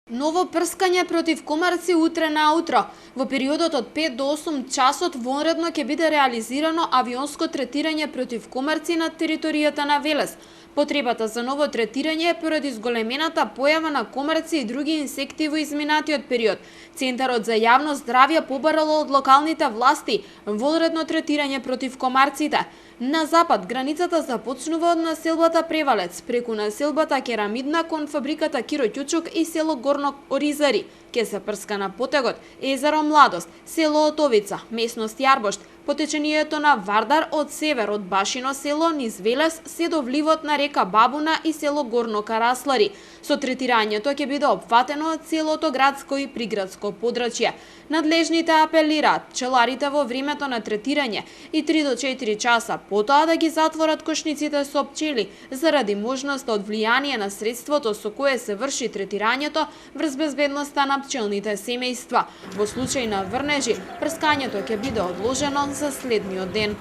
Ново прскање против комарци утре наутро. Во периодот од 5 до 8 часот вонредно ќе биде реализирано авионско третирање против комарци на територијата на Велес. Потребата за ново третирање е поради зголемената појава на комарци и други инсекти во изминатиот период. Центарот за јавно здравје побарало од локалните власти вонредно третирање против комарците. На запад границата започнува од населбата Превалец, преку населбата Керамидна кон фабриката Киро Ќучук и село Горно Оризари. Ке се прска на потегот езеро Младост, село Отовица, местност Јарбошт, по течението на Вардар од север од Башино село низ Велес се до вливот на река Бабуна и село Горно Караслари. Со третирањето ќе биде опфатено целото градско и приградско подрачје. Надлежните апелираат пчеларите во времето на третирање и 3 до 4 часа потоа да ги затворат кошниците со пчели заради можноста од влијание на средството со кое се врши третирањето врз безбедноста на пчелните семејства. Во случај на врнежи, прскањето ќе биде одложено за следниот ден.